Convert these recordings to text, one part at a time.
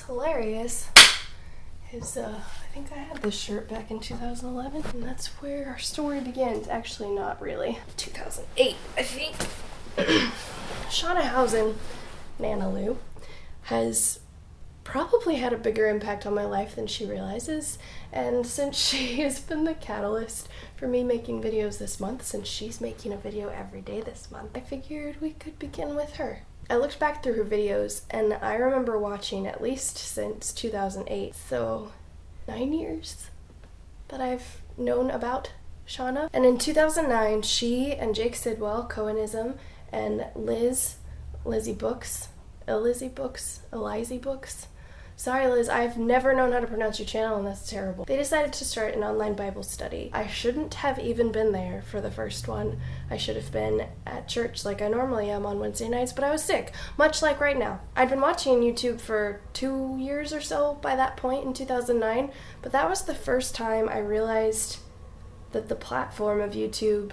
hilarious is I think I had this shirt back in 2011, and that's where our story begins. Actually, not really. 2008, I think. Shauna Housen, Nanalew, has probably had a bigger impact on my life than she realizes, and since she has been the catalyst for me making videos this month, since she's making a video every day this month, I figured we could begin with her. I looked back through her videos, and I remember watching at least since 2008, so 9 years that I've known about Shauna. And in 2009, she and Jake Sidwell, Cohenism, and Elizy Books. Sorry, Liz, I've never known how to pronounce your channel, and that's terrible. They decided to start an online Bible study. I shouldn't have even been there for the first one. I should have been at church like I normally am on Wednesday nights, but I was sick, much like right now. I'd been watching YouTube for 2 years or so by that point in 2009, but that was the first time I realized that the platform of YouTube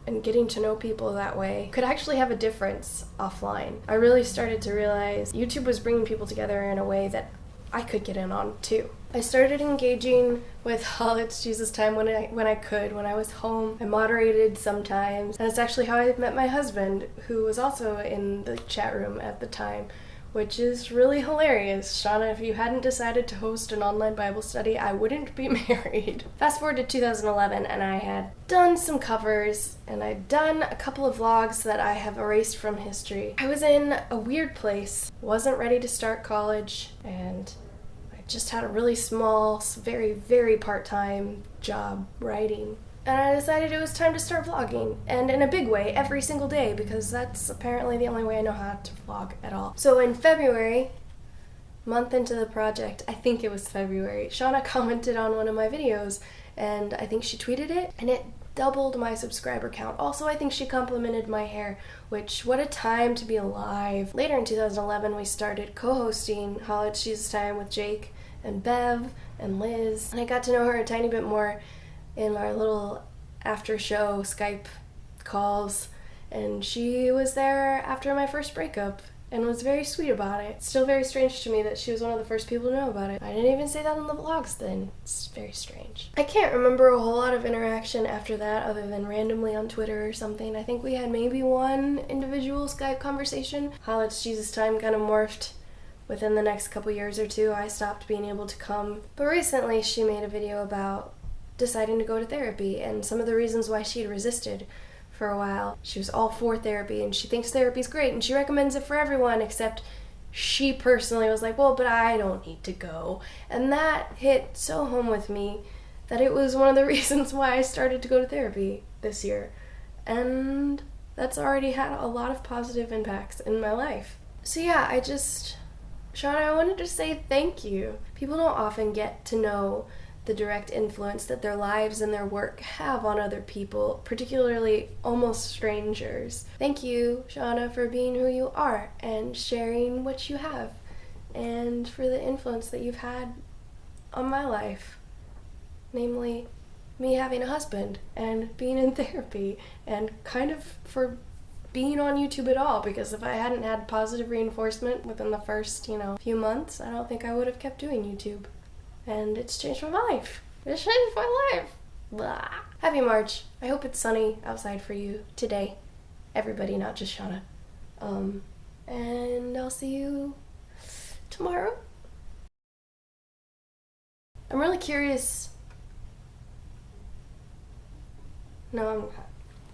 and getting to know people that way could actually have a difference offline. I really started to realize YouTube was bringing people together in a way that I could get in on too. I started engaging with All It's Jesus Time when I could, when I was home. I moderated sometimes, and it's actually how I met my husband, who was also in the chat room at the time, which is really hilarious. Shauna, if you hadn't decided to host an online Bible study, I wouldn't be married. Fast forward to 2011, and I had done some covers, and I'd done a couple of vlogs that I have erased from history. I was in a weird place, wasn't ready to start college, and I just had a really small, very, very part-time job writing. And I decided it was time to start vlogging, and in a big way, every single day, because that's apparently the only way I know how to vlog at all. So in February, month into the project, I think it was February, Shauna commented on one of my videos, and I think she tweeted it, and it doubled my subscriber count. Also, I think she complimented my hair, which, what a time to be alive. Later in 2011, we started co-hosting All It's Jesus Time with Jake and Bev and Liz, and I got to know her a tiny bit more in our little after show Skype calls, and she was there after my first breakup and was very sweet about it. It's still very strange to me that she was one of the first people to know about it. I didn't even say that in the vlogs then. It's very strange. I can't remember a whole lot of interaction after that other than randomly on Twitter or something. I think we had maybe one individual Skype conversation. All It's Jesus Time kind of morphed within the next couple years or two. I stopped being able to come. But recently she made a video about deciding to go to therapy and some of the reasons why she had resisted for a while. She was all for therapy, and she thinks therapy's great, and she recommends it for everyone, except she personally was like, well, but I don't need to go. And that hit so home with me that it was one of the reasons why I started to go to therapy this year. And that's already had a lot of positive impacts in my life. So yeah, Shauna, I wanted to say thank you. People don't often get to know the direct influence that their lives and their work have on other people, particularly almost strangers. Thank you, Shauna, for being who you are and sharing what you have, and for the influence that you've had on my life, namely me having a husband and being in therapy, and kind of for being on YouTube at all, because if I hadn't had positive reinforcement within the first, few months, I don't think I would have kept doing YouTube. And it's changed my life. It's changed my life. Blah. Happy March. I hope it's sunny outside for you today. Everybody, not just Shauna. And I'll see you tomorrow. I'm really curious. No, I'm not.